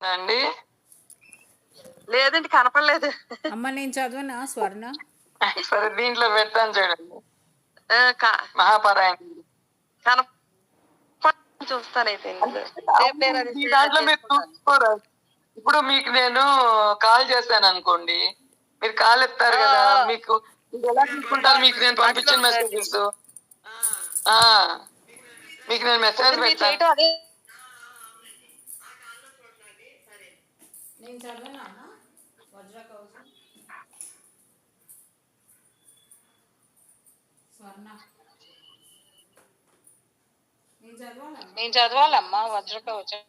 అండి లేదండి, కనపడలేదు. అమ్మ నేను చదవనా స్వర్ణ? సరే దీంట్లో పెడతాను చూడండి. మహాపారాయణ కనప చూస్తానైతే ఈ దాంట్లో మీరు చూసుకోరా. ఇప్పుడు మీకు నేను కాల్ చేశాను అనుకోండి, మీరు కాల్ ఎత్తారు కదా, మీకు ఎలా తీసుకుంటారు? మీకు నేను పంపించిన మెసేజెస్, మీకు నేను మెసేజ్ పెట్టాను. నేను చదవనా అమ్మ? వజ్ర కవచం స్వర్ణ నేను చదవాలమ్మా వజ్ర కవచం.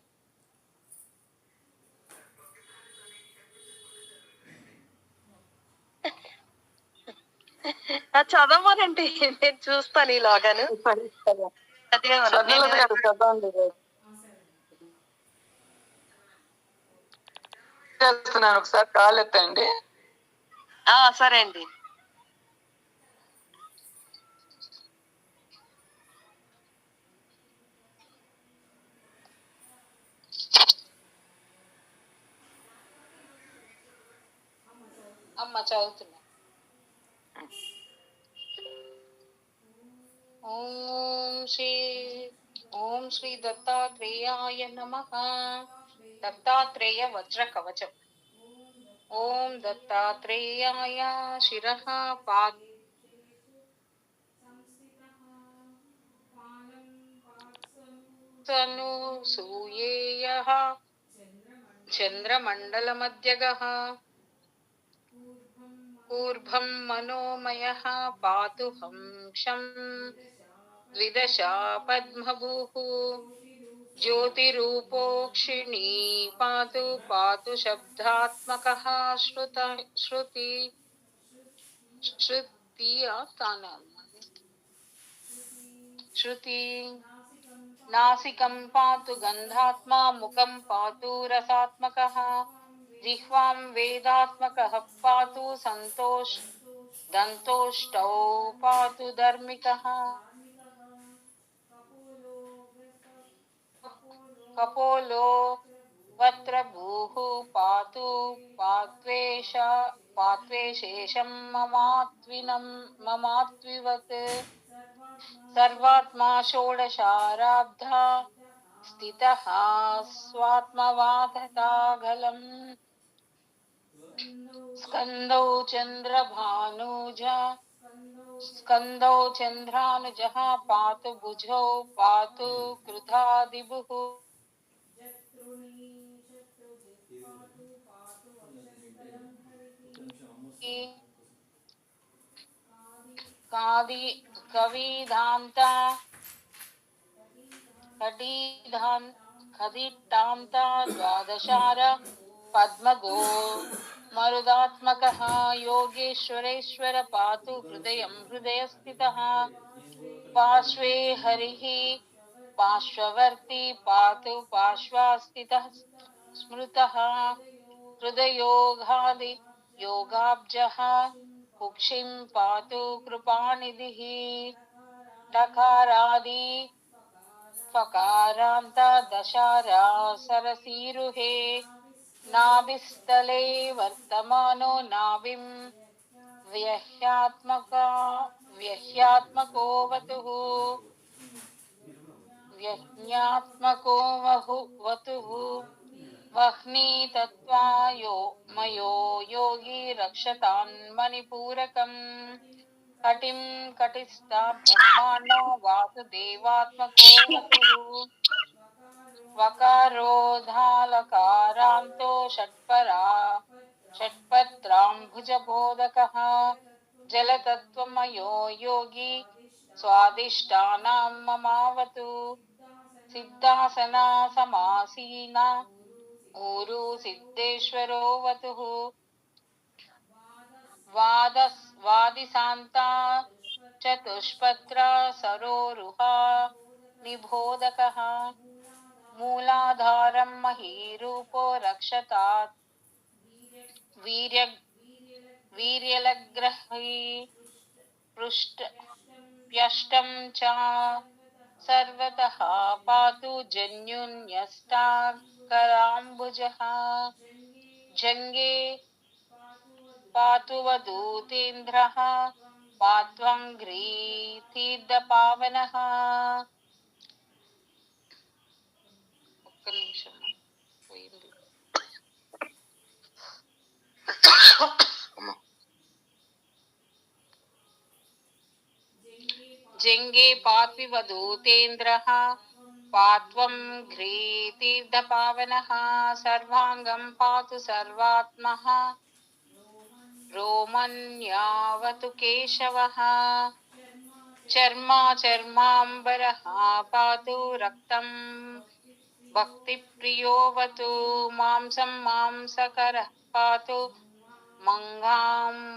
చదవమనండి, నేను చూస్తాను ఈలోగాను. చేస్తున్నాను, ఒకసారి కాల్ ఎత్తండి. సరే అండి. అమ్మ చదువుతున్నా. ఓం శ్రీ దత్తాత్రేయాయ నమః. దత్తాత్రేయ వజ్ర కవచం. ఓం దత్తాత్రేయాయ శిరః పాత్సను సూయేయః చంద్రమండలమధ్యగః ఊర్ధ్వం మనోమయః పాతు హంసం ద్విదశా పద్మభూః జ్యోతిరూపోక్షిణీ పాతు పాతు శబ్దాత్మకః శృతి నాసికం పాతు గంధాత్మా ముఖం పాతు రసాత్మకః జిహ్వాం వేదాత్మకః పాతు దంతోష్టౌ పాతు ధర్మికః కపోలో వత్రభూః పాతు పాత్వేషేషం మమాత్వివత్ సర్వాత్మా షోడశారాబ్ధా స్థితః స్వాత్మవాతతాగలం స్కందౌ చంద్రానుజః పాతు భుజౌ పాతు కృతాదిభుః కదితాంత ద్వాదశార పద్మగో మరుదాత్మకః యోగేశ్వరేశ్వర పాతు హృదయస్థితః పార్శ్వే హరిః పార్శ్వవర్తి పాతు పార్శ్వస్థితః స్మృతః హృదయోగాబ్జః కుక్షిం పాతు కృపానిధిః డకారాది ఫకారాంత దశారా సరసీరుహే నాభిస్థలే వర్తమానో నాభిం వ్యహ్యాత్మకో వతుః వహ్ని తత్వాయో మయో యోగి రక్షతాన్ మణిపూరకం కటిం కటిస్థ బ్రహ్మాండ వాసుదేవాత్మకో వతుః వకారోధాలకారాంతో షట్పత్రాంబుజబోధకః జలతత్వమయో యోగి స్వాదిష్టానాం మమావతు సిద్ధాసనా సమాసీన ఊరు సిద్ధేశ్వరో వతుః వాదిశాంతా చతుష్పత్ర సరోరుహ నిబోధకః మూలాధారం మహీరూపో రక్షతాత్ వీర్యలగ్రహీ ప్యష్టం చ సర్వతః పాతు జన్యున్యస్తా कराम्बुजः जङ्गे पातु वधूतेन्द्रः पात्वङ्घ्रीतीर्थपावनः. ఒక్క నిమిషం పోయింది. जङ्गे पात्विवधूतेन्द्रः पात्वं घ्रीतीर्थपावनः सर्वाङ्गं पातु सर्वात्मः रोमन्यावतु केशवः चर्माम्बरः पातु रक्तं भक्तिप्रियोऽवतु मांसं मांसकरः पातु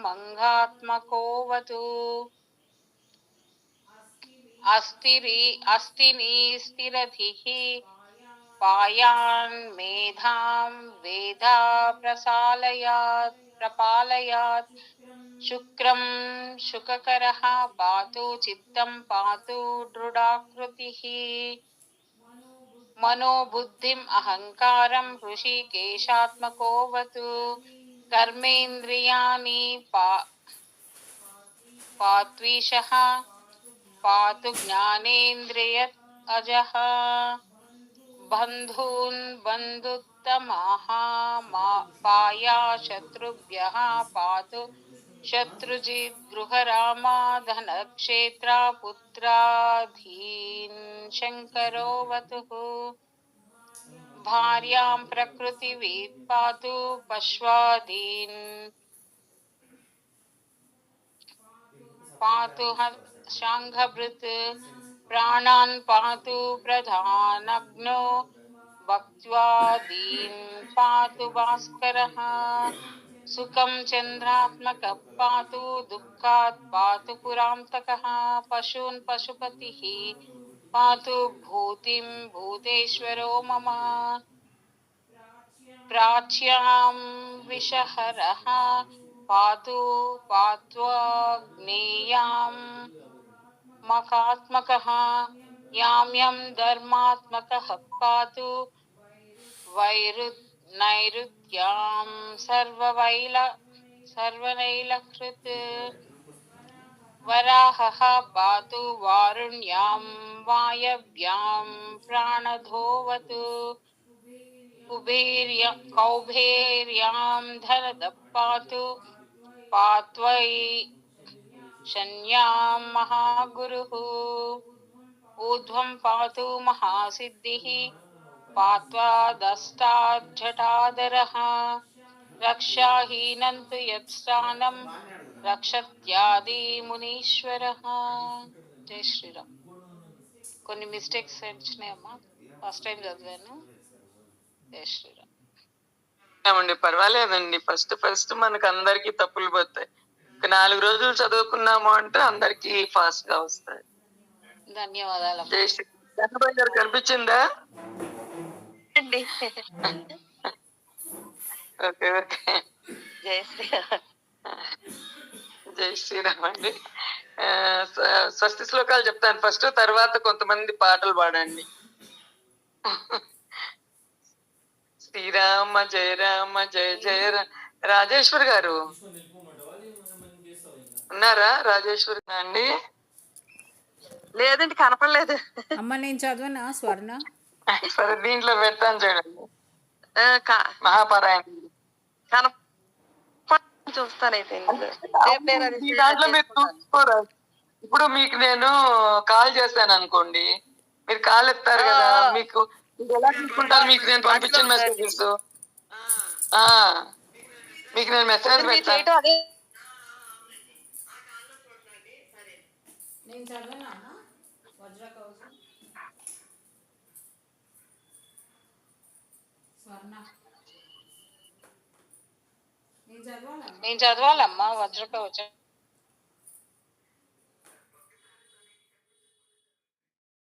मङ्गात्मकोऽवतु अस्तिनी स्थिरधिः पायान् मेधां वेदा प्रपालयात् शुक्रं शुककरः पातु चित्तं पातु दृढाकृतिः मनोबुद्धिम् अहङ्कारं हृषिकेशात्मकोऽवतु कर्मेन्द्रियाणि पात्वीशः पातु ज्ञानेन्द्रिय अजः बन्धून् बन्धुत्तमः पाया शत्रुभ्यः पातु शत्रुजित् गृहरामा धनक्षेत्रा पुत्राधीन् शङ्करोऽवतुः भार्यां प्रकृतिवित् पातु पश्वादीन् पातु शाङ्घभृत् प्राणान् पातु प्रधानग्नो भक्त्वादीन् पातु भास्करः सुखं चन्द्रात्मकः पातु दुःखात् पातु पुरान्तकः पशून् पशुपतिः पातु भूतिं भूतेश्वरो मम प्राच्यां विषहरः पातु पात्वाग्नेयां मकात्मकः याम्यं धर्मात्मकः पातु नैऋत्यां सर्वनैलकृत् वराहः पातु वारुण्यां वायव्यां प्राणधोवतु कौबेर्यां धनदः पातु पात्वै शन्यां महागुरुः ऊर्ध्वं पातु महासिद्धिः पात्वादस्ताज्जटाधरः रक्षाहीनं तु यत्स्थानं रक्षत्यादि మునీశ్వరః. జై శ్రీరామ్. కొన్ని మిస్టేక్స్ వచ్చినాయమ్మా, ఫస్ట్ టైం చదివాను. జై శ్రీరామ్. ఏమండి పర్వాలేదండి, ఫస్ట్ మనకు అందరికి తప్పులు పోతాయి. 4 రోజులు చదువుకున్నాము అంటే అందరికి ఫాస్ట్ గా వస్తాయి. ధన్యవాదాలు. జై శ్రీ చంద్రబాబు గారు కనిపించిందా? Okay okay. జై శ్రీరామ్. జై శ్రీరామ్ అండి. స్వస్తి శ్లోకాలు చెప్తాను ఫస్ట్, తర్వాత కొంతమంది పాటలు పాడండి. శ్రీరామ జయ రామ జయ జయ రాజేశ్వర్ గారు ఉన్నారా? రాజేశ్వర్ అండి లేదండి, కనపడలేదు. అమ్మ నేను చదవనా స్వర్ణ? సరే దీంట్లో పెడతాను చూడండి. మహాపారాయణ చూస్తానైతే దాంట్లో మీరు చూసుకోరా. ఇప్పుడు మీకు నేను కాల్ చేశాను అనుకోండి, మీరు కాల్ ఎత్తారు కదా, మీకు ఎలా చూసుకుంటారు? మీకు నేను పంపించిన మెసేజెస్ మీకు నేను మెసేజ్ పెట్టాను. నేను చదవనా వజ్రకవచం? స్వర్ణ నేను చదవాలమ్మా వజ్రకవచం.